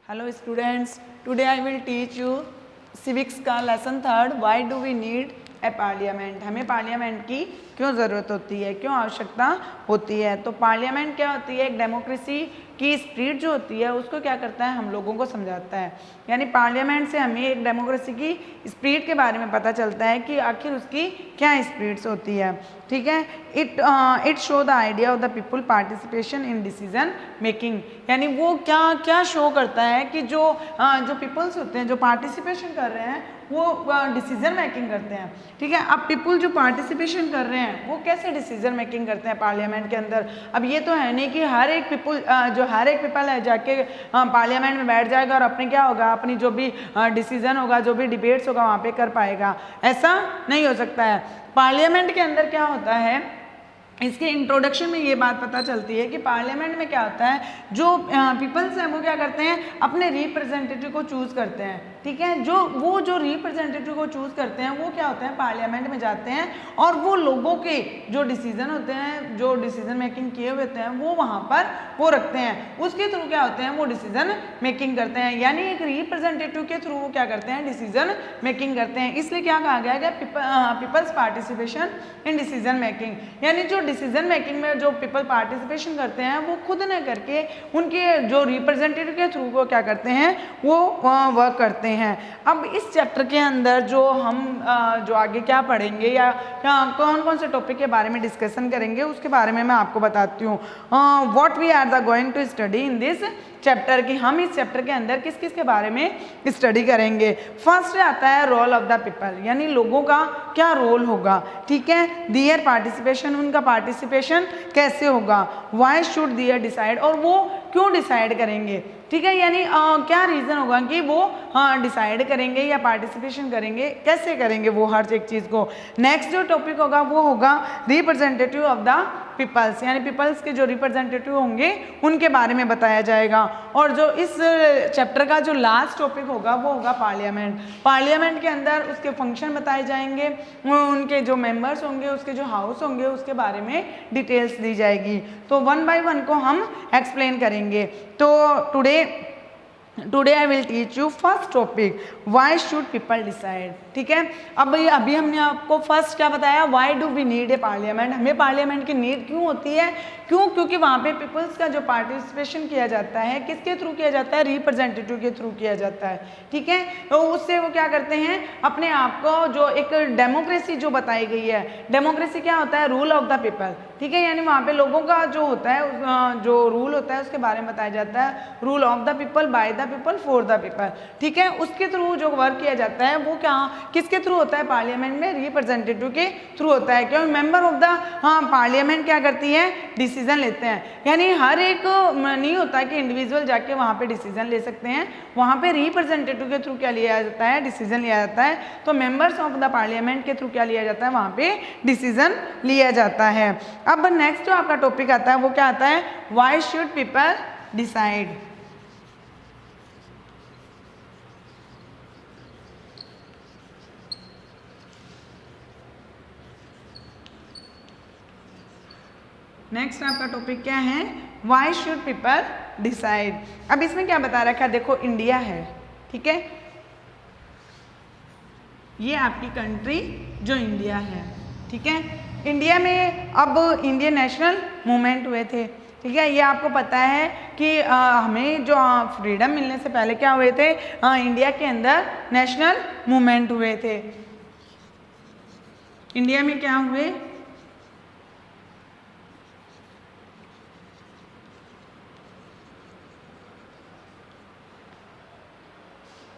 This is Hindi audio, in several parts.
Hello students, today I will teach you civics का lesson 3 why do we need a parliament. हमें पार्लियामेंट की क्यों ज़रूरत होती है, क्यों आवश्यकता होती है। तो पार्लियामेंट क्या होती है, एक डेमोक्रेसी की स्पिरिट जो होती है उसको क्या करता है, हम लोगों को समझाता है। यानी पार्लियामेंट से हमें एक डेमोक्रेसी की स्पिरिट के बारे में पता चलता है कि आखिर उसकी क्या स्पिरिट्स होती है। ठीक है, it show the idea of the people participation in decision making. यानी वो क्या क्या शो करता है कि जो पीपल्स होते हैं, जो पार्टिसिपेशन कर रहे हैं, वो डिसीजन मेकिंग करते हैं। ठीक है, अब पीपल जो पार्टिसिपेशन कर रहे हैं वो कैसे डिसीजन मेकिंग करते हैं पार्लियामेंट के अंदर। अब ये तो है नहीं कि हर एक पीपल है जाके पार्लियामेंट में बैठ जाएगा और अपने क्या होगा, अपनी जो भी डिसीजन होगा, जो भी डिबेट्स होगा वहाँ पे कर पाएगा। ऐसा नहीं हो सकता है। पार्लियामेंट के अंदर क्या होता है, इसके इंट्रोडक्शन में ये बात पता चलती है कि पार्लियामेंट में क्या होता है, जो पीपल्स हैं वो क्या करते हैं, अपने रिप्रेजेंटेटिव को चूज़ करते हैं। ठीक है, जो रिप्रेजेंटेटिव को चूज़ करते हैं वो क्या होते हैं, पार्लियामेंट में जाते हैं और वो लोगों के जो डिसीजन होते हैं, जो डिसीजन मेकिंग किए हुए होते हैं, वो वहाँ पर वो रखते हैं। उसके थ्रू क्या होते हैं, वो डिसीजन मेकिंग करते हैं। यानी एक रिप्रेजेंटेटिव के थ्रू वो क्या करते हैं, डिसीजन मेकिंग करते हैं। इसलिए क्या कहा गया है, peoples participation in decision making. यानी जो डिसीजन मेकिंग में जो पीपल पार्टिसिपेशन करते हैं वो खुद न करके उनके जो रिप्रेजेंटेटिव के थ्रू वो क्या करते हैं, वो वर्क करते हैं। अब इस चैप्टर के अंदर जो हम जो आगे क्या पढ़ेंगे या कौन कौन से टॉपिक के बारे में डिस्कशन करेंगे उसके बारे में मैं आपको बताती हूँ। What we are the going to study in this chapter, की हम इस चैप्टर के अंदर किस किस के बारे में स्टडी करेंगे। फर्स्ट आता है रोल ऑफ द पीपल, यानी लोगों का क्या रोल होगा। ठीक है, देयर पार्टिसिपेशन, उनका पार्टिसिपेशन कैसे होगा। व्हाई शुड देयर डिसाइड, और वो क्यों डिसाइड करेंगे। ठीक है, यानी क्या रीज़न होगा कि वो डिसाइड करेंगे या पार्टिसिपेशन करेंगे, कैसे करेंगे वो हर एक चीज़ को। नेक्स्ट जो टॉपिक होगा वो होगा रिप्रेजेंटेटिव ऑफ द पीपल्स, यानी पीपल्स के जो रिप्रेजेंटेटिव होंगे उनके बारे में बताया जाएगा। और जो इस चैप्टर का जो लास्ट टॉपिक होगा वो होगा पार्लियामेंट। पार्लियामेंट के अंदर उसके फंक्शन बताए जाएंगे, उनके जो मेंबर्स होंगे, उसके जो हाउस होंगे, उसके बारे में डिटेल्स दी जाएगी। तो 1 बाय 1 को हम एक्सप्लेन करेंगे। तो today I will teach you first topic, why should people decide. ठीक है, अब अभी हमने आपको फर्स्ट क्या बताया, why do we need a parliament. हमें पार्लियामेंट की नीड क्यों होती है, क्यों, क्योंकि वहाँ पे पीपल्स का जो पार्टिसिपेशन किया जाता है किसके थ्रू किया जाता है, रिप्रेजेंटेटिव के थ्रू किया जाता है। ठीक है, तो उससे वो क्या करते हैं, अपने आप को जो एक डेमोक्रेसी जो बताई गई है, डेमोक्रेसी क्या होता है, रूल ऑफ द पीपल। ठीक है, यानी वहाँ पे लोगों का जो होता है, जो रूल होता है उसके बारे में बताया जाता है, rule of the people, by the people, for the people. ठीक है, उसके थ्रू जो वर्क किया जाता है वो क्या किसके थ्रू होता है, पार्लियामेंट में रिप्रेजेंटेटिव के थ्रू होता है। क्योंकि मेंबर ऑफ द पार्लियामेंट क्या करती है, डिसीजन लेते हैं। यानी हर एक नहीं होता कि इंडिविजुअल जाके वहाँ पे डिसीजन ले सकते हैं, वहाँ पे रिप्रेजेंटेटिव के थ्रू क्या लिया जाता है, डिसीजन लिया जाता है। तो मेंबर्स ऑफ द पार्लियामेंट के थ्रू क्या लिया जाता है, वहाँ पे डिसीजन लिया जाता है। अब नेक्स्ट जो आपका टॉपिक आता है वो क्या आता है, why should people decide. Next आपका टॉपिक क्या है, व्हाई शुड पीपल डिसाइड। अब इसमें क्या बता रखा है, देखो इंडिया है। ठीक है, ये आपकी कंट्री जो इंडिया है। ठीक है, इंडिया में अब इंडियन नेशनल मूवमेंट हुए थे। ठीक है, ये आपको पता है कि हमें जो फ्रीडम मिलने से पहले क्या हुए थे, इंडिया के अंदर नेशनल मूवमेंट हुए थे। इंडिया में क्या हुए,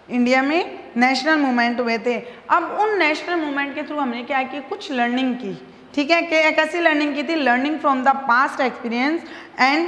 इंडिया में नेशनल मूवमेंट हुए थे। अब उन नेशनल मूवमेंट के थ्रू हमने क्या की, कुछ लर्निंग की। ठीक है, कैसी लर्निंग की थी, learning from the past experience and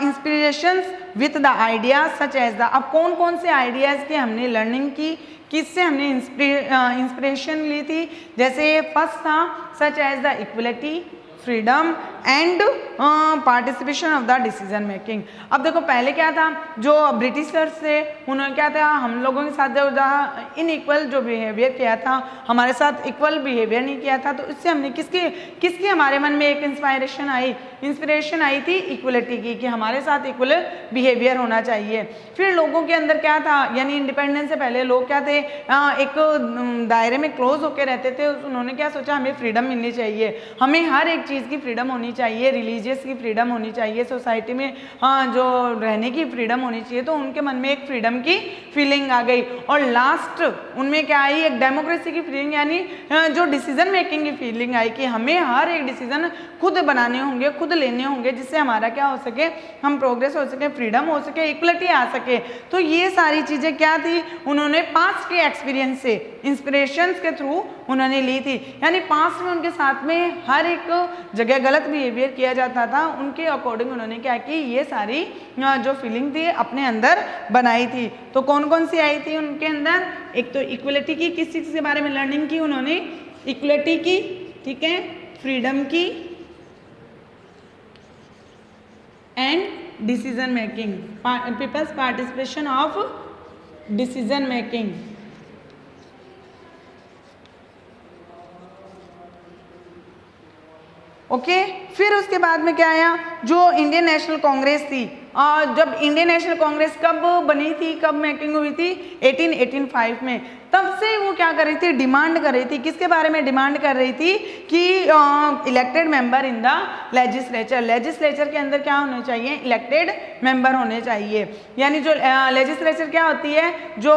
inspirations with the ideas such as the. अब कौन कौन से आइडियाज़ की हमने लर्निंग की, किससे हमने इंस्पिरेशन ली थी। जैसे फर्स्ट था such as the equality, freedom and participation of the decision making. अब देखो पहले क्या था, जो ब्रिटिशर्स थे उन्होंने क्या था, हम लोगों के साथ जो इनइक्वल जो बिहेवियर किया था, हमारे साथ इक्वल बिहेवियर नहीं किया था, तो इससे हमने किसकी हमारे मन में एक इंस्पिरेशन आई थी इक्वलिटी की, कि हमारे साथ इक्वल बिहेवियर होना चाहिए। फिर लोगों के अंदर क्या था, यानी इंडिपेंडेंस से पहले लोग क्या थे, एक दायरे में क्लोज होकर रहते थे। उन्होंने क्या सोचा, हमें फ्रीडम मिलनी चाहिए, हमें हर एक चीज़ की फ्रीडम होनी चाहिए, रिलीजियस की फ्रीडम होनी चाहिए, सोसाइटी में जो रहने की फ्रीडम होनी चाहिए। तो उनके मन में एक फ्रीडम की फीलिंग आ गई, और लास्ट उनमें क्या आई, एक डेमोक्रेसी की फीलिंग, यानी जो डिसीजन मेकिंग की फीलिंग आई कि हमें हर एक डिसीजन खुद बनाने होंगे, खुद लेने होंगे, जिससे हमारा क्या हो सके, हम प्रोग्रेस हो सके, फ्रीडम हो सके, इक्वलिटी आ सके। तो ये सारी चीज़ें क्या थी, उन्होंने पास्ट के एक्सपीरियंस से, इंस्पिरेशंस के थ्रू उन्होंने ली थी। यानी पास्ट में उनके साथ में हर एक जगह गलत बिहेवियर किया जाता था, उनके अकॉर्डिंग उन्होंने क्या की, ये सारी जो फीलिंग थी अपने अंदर बनाई थी। तो कौन कौन सी आई थी उनके अंदर, एक तो इक्वलिटी की, किस चीज़ के बारे में लर्निंग की उन्होंने, इक्वलिटी की, ठीक है, फ्रीडम की, and decision making, peoples participation of decision making. Okay फिर उसके बाद में क्या आया, जो इंडियन नेशनल कांग्रेस थी, जब इंडियन नेशनल कांग्रेस कब बनी थी, कब मेकिंग हुई थी, 1885 में। तब से वो क्या कर रही थी, डिमांड कर रही थी, किसके बारे में डिमांड कर रही थी कि elected member in the legislature के अंदर क्या होने चाहिए, इलेक्टेड मेंबर होने चाहिए। यानी जो लेजिस्लेचर क्या होती है, जो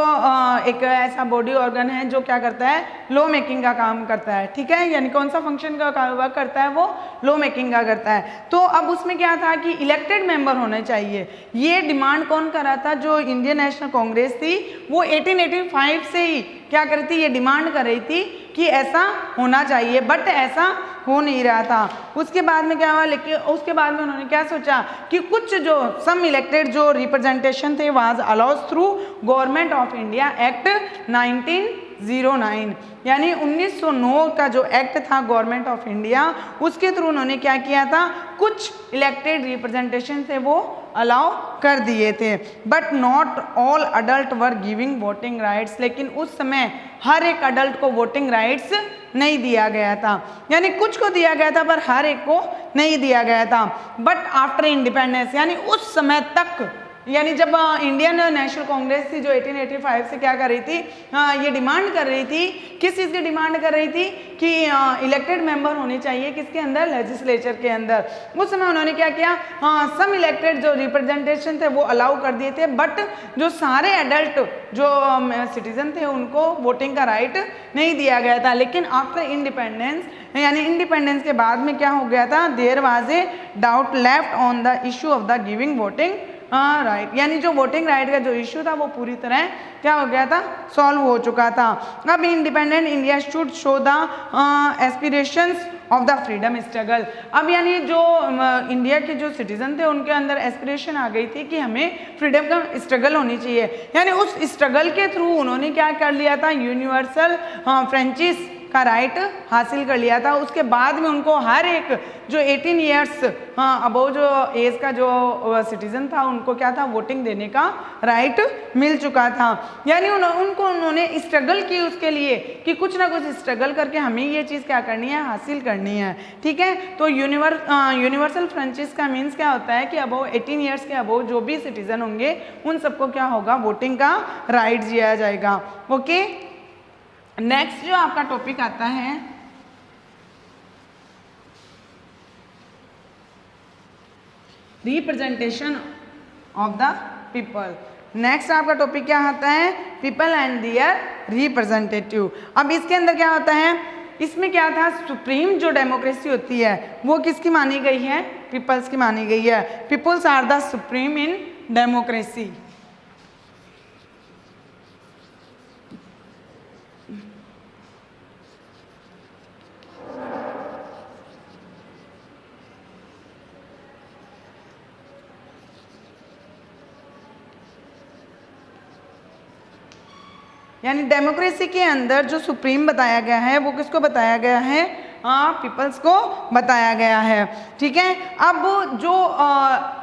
एक ऐसा बॉडी ऑर्गन है जो क्या करता है, लॉ मेकिंग का काम करता है, ठीक है, यानी कौन सा फंक्शन का वर्क करता है, वो लॉ मेकिंग का करता है। तो अब उसमें क्या था कि इलेक्टेड मेंबर होने चाहिए। ये डिमांड कौन कर रहा था, जो इंडियन नेशनल कांग्रेस थी, वो 1885 से ही क्या कर रही थी, ये डिमांड कर रही थी कि ऐसा होना चाहिए, बट ऐसा हो नहीं रहा था। उसके बाद में क्या हुआ, लेकिन उसके बाद में उन्होंने क्या सोचा कि कुछ जो सम इलेक्टेड जो रिप्रेजेंटेशन थे was allowed through government of India act 1909, यानी 1909 का जो एक्ट था गवर्नमेंट ऑफ इंडिया, उसके थ्रू उन्होंने क्या किया था, कुछ इलेक्टेड रिप्रेजेंटेशन थे वो अलाउ कर दिए थे। But not all adult were giving voting rights, लेकिन उस समय हर एक अडल्ट को वोटिंग राइट्स नहीं दिया गया था, यानी कुछ को दिया गया था पर हर एक को नहीं दिया गया था। बट आफ्टर इंडिपेंडेंस, यानी उस समय तक, यानी जब इंडियन नेशनल कांग्रेस थी जो 1885 से क्या कर रही थी, ये डिमांड कर रही थी, किस चीज़ की डिमांड कर रही थी कि इलेक्टेड मेंबर होने चाहिए, किसके अंदर, लेजिस्लेचर के अंदर। उस समय उन्होंने क्या किया, सम इलेक्टेड जो रिप्रेजेंटेशन थे वो अलाउ कर दिए थे, बट जो सारे एडल्ट जो सिटीजन थे उनको वोटिंग का राइट नहीं दिया गया था। लेकिन आफ्टर इंडिपेंडेंस, यानी इंडिपेंडेंस के बाद में क्या हो गया था, there was a doubt left on the issue of the giving voting right, यानी जो वोटिंग राइट का जो इश्यू था वो पूरी तरह क्या हो गया था, सॉल्व हो चुका था। अब independent India should show the aspirations of the freedom struggle. अब यानी जो इंडिया के जो सिटीजन थे उनके अंदर एस्पिरेशन आ गई थी कि हमें फ्रीडम का स्ट्रगल होनी चाहिए, यानी उस स्ट्रगल के थ्रू उन्होंने क्या कर लिया था, यूनिवर्सल फ्रेंचाइज का राइट हासिल कर लिया था। उसके बाद में उनको हर एक जो 18 ईयर्स अबव जो एज का जो सिटीजन था उनको क्या था, वोटिंग देने का राइट मिल चुका था। यानी उन्होंने स्ट्रगल की उसके लिए कि कुछ ना कुछ स्ट्रगल करके हमें ये चीज़ क्या करनी है, हासिल करनी है, ठीक है। तो यूनिवर्सल फ्रेंचाइज का मीन्स क्या होता है कि अबव 18 ईयर्स के अबव जो भी सिटीजन होंगे उन सबको क्या होगा, वोटिंग का राइट दिया जाएगा। ओके, नेक्स्ट जो आपका टॉपिक आता है representation of the people. Next आपका टॉपिक क्या आता है, पीपल एंड देयर रिप्रेजेंटेटिव। अब इसके अंदर क्या होता है, इसमें क्या था, सुप्रीम जो डेमोक्रेसी होती है वो किसकी मानी गई है, पीपल्स की मानी गई है। Peoples are the supreme in democracy. यानी डेमोक्रेसी के अंदर जो सुप्रीम बताया गया है वो किसको बताया गया है, पीपल्स को बताया गया है। ठीक है,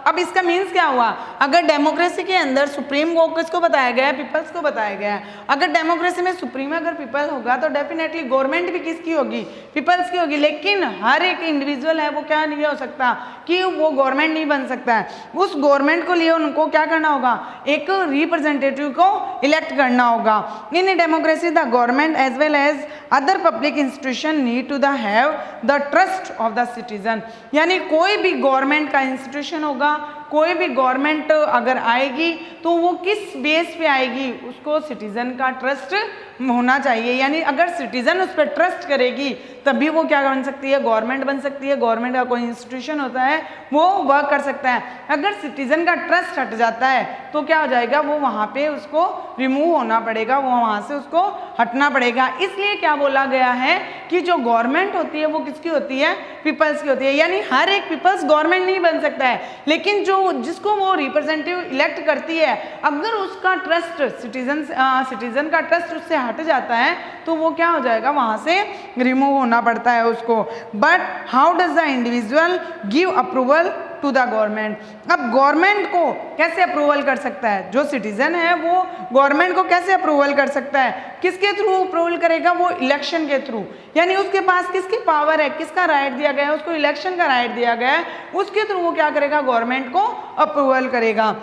अब इसका मीन्स क्या हुआ, अगर डेमोक्रेसी के अंदर सुप्रीम को किसको बताया गया है, पीपल्स को बताया गया है। अगर डेमोक्रेसी में सुप्रीम अगर पीपल होगा तो डेफिनेटली गवर्नमेंट भी किसकी होगी, पीपल्स की होगी। लेकिन हर एक इंडिविजुअल है वो क्या नहीं हो सकता कि वो गवर्नमेंट नहीं बन सकता है। उस गवर्नमेंट को लिए उनको क्या करना होगा, एक रिप्रेजेंटेटिव को इलेक्ट करना होगा। In democracy the government as well as other public institution need to have the trust of the citizen. यानी कोई भी गवर्नमेंट का इंस्टीट्यूशन होगा, कोई भी गवर्नमेंट अगर आएगी तो वो किस बेस पे आएगी, उसको सिटीजन का ट्रस्ट होना चाहिए। यानी अगर सिटीजन उस पर ट्रस्ट करेगी तभी वो क्या बन सकती है, गवर्नमेंट बन सकती है। गवर्नमेंट का कोई इंस्टीट्यूशन होता है वो वर्क कर सकता है। अगर सिटीजन का ट्रस्ट हट जाता है तो क्या हो जाएगा, वो वहाँ पे उसको रिमूव होना पड़ेगा, वो वहाँ से उसको हटना पड़ेगा। इसलिए क्या बोला गया है कि जो गवर्नमेंट होती है वो किसकी होती है, पीपल्स की होती है। यानी हर एक पीपल्स गवर्नमेंट नहीं बन सकता है, लेकिन जिसको वो रिप्रेजेंटेटिव इलेक्ट करती है, अगर उसका ट्रस्ट सिटीजन का ट्रस्ट उससे हट जाता है तो वो क्या हो जाएगा, वहाँ से रिमूव होना पड़ता है उसको। But how does the individual give approval to the government. अब गवर्नमेंट को कैसे अप्रूवल कर सकता है, जो सिटीजन है वो गवर्नमेंट को कैसे अप्रूवल कर सकता है, किसके थ्रू अप्रूवल करेगा, वो इलेक्शन के थ्रू। यानी उसके पास किसकी पावर है, किसका राइट दिया गया है, उसको इलेक्शन का राइट दिया गया है, उसके थ्रू वो क्या करेगा, गवर्नमेंट को अप्रूवल करेगा।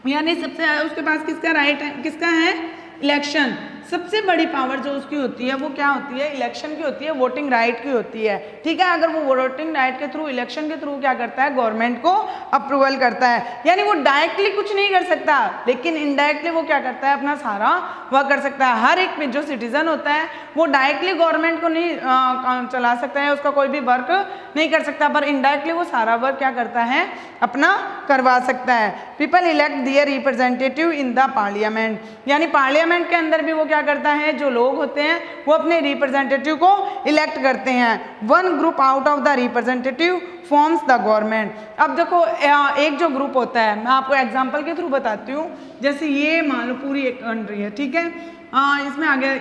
यानी सबसे उसके पास किसका राइट है, किसका है, इलेक्शन। सबसे बड़ी पावर जो उसकी होती है वो क्या होती है, इलेक्शन की होती है, वोटिंग राइट की होती है। ठीक है, अगर वो वोटिंग राइट के थ्रू, इलेक्शन के थ्रू क्या करता है, गवर्नमेंट को अप्रूवल करता है। यानी वो डायरेक्टली कुछ नहीं कर सकता, लेकिन इनडायरेक्टली वो क्या करता है, अपना सारा वर्क कर सकता है। हर एक में जो सिटीजन होता है वो डायरेक्टली गवर्नमेंट को नहीं चला सकता है, उसका कोई भी वर्क नहीं कर सकता, पर इनडायरेक्टली वो सारा वर्क क्या करता है, अपना करवा सकता है। People elect their representative in the parliament. यानी पार्लियामेंट के अंदर भी वो क्या करता है, जो लोग होते हैं वो अपने रिप्रेजेंटेटिव को इलेक्ट करते हैं। One group out of the representative forms the government. अब देखो एक जो ग्रुप होता है, मैं आपको एग्जांपल के थ्रू बताती हूँ। जैसे ये मान लो पूरी एक कंट्री है, ठीक है, इसमें आगे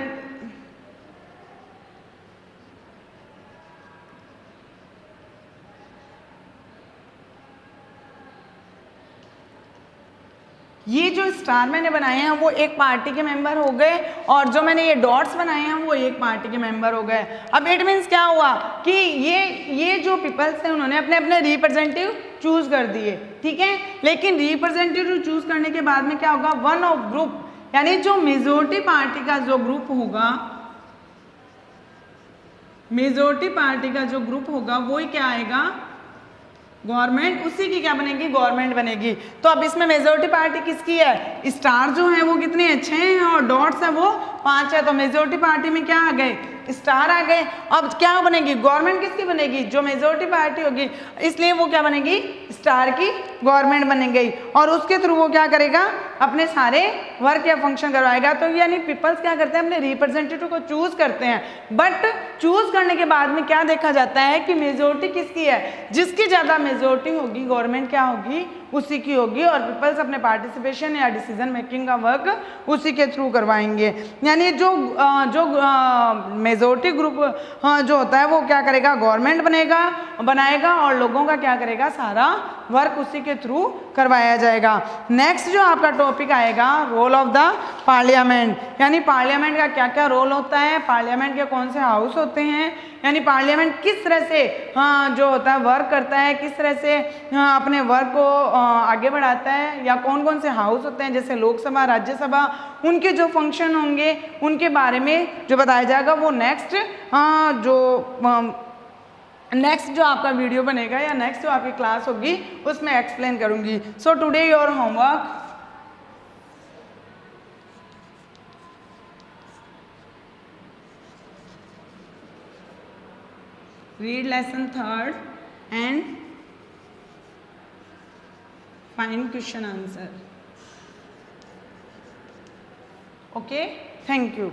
ये जो स्टार मैंने बनाए हैं वो एक पार्टी के मेंबर हो गए, और जो मैंने ये डॉट्स बनाए हैं वो एक पार्टी के मेंबर हो गए। अब इट मीन्स क्या हुआ कि ये जो पीपल्स हैं उन्होंने अपने अपने रिप्रेजेंटेटिव चूज कर दिए। ठीक है, लेकिन रिप्रेजेंटेटिव चूज करने के बाद में क्या होगा, वन ऑफ ग्रुप, यानी जो मेजोरिटी पार्टी का जो ग्रुप होगा, मेजोरिटी पार्टी का जो ग्रुप होगा वो ही क्या आएगा, गवर्नमेंट, उसी की क्या बनेगी, गवर्नमेंट बनेगी। तो अब इसमें मेजोरिटी पार्टी किसकी है, स्टार जो है वो कितने अच्छे हैं और डॉट्स है वो 5 है, तो मेजोरिटी पार्टी में क्या आ गए, स्टार आ गए। अब क्या बनेगी, गवर्नमेंट किसकी बनेगी, जो मेजोरिटी पार्टी होगी, इसलिए वो क्या बनेगी, स्टार की गवर्नमेंट बन गई, और उसके थ्रू वो क्या करेगा, अपने सारे वर्क या फंक्शन करवाएगा। तो यानी पीपल्स क्या करते हैं, अपने रिप्रेजेंटेटिव को चूज करते हैं, बट चूज करने के बाद में क्या देखा जाता है कि मेजोरिटी किसकी है, जिसकी ज्यादा मेजोरिटी होगी गवर्नमेंट क्या होगी, उसी की होगी, और पीपल्स अपने पार्टिसिपेशन या डिसीजन मेकिंग का वर्क उसी के थ्रू करवाएंगे। यानी जो मेजोरिटी ग्रुप जो होता है वो क्या करेगा, गवर्नमेंट बनाएगा, और लोगों का क्या करेगा, सारा वर्क उसी के थ्रू करवाया जाएगा। नेक्स्ट जो आपका टॉपिक आएगा, रोल ऑफ द पार्लियामेंट। यानी पार्लियामेंट का क्या क्या रोल होता है, पार्लियामेंट के कौन से हाउस होते हैं, यानी पार्लियामेंट किस तरह से जो होता है वर्क करता है, किस तरह से अपने वर्क को आगे बढ़ाता है, या कौन कौन से हाउस होते हैं, जैसे लोकसभा, राज्यसभा, उनके जो फंक्शन होंगे उनके बारे में जो बताया जाएगा वो नेक्स्ट जो आपका वीडियो बनेगा या नेक्स्ट जो आपकी क्लास होगी उसमें एक्सप्लेन करूंगी। So today your homework, read lesson 3rd and find question answer. Okay, thank you.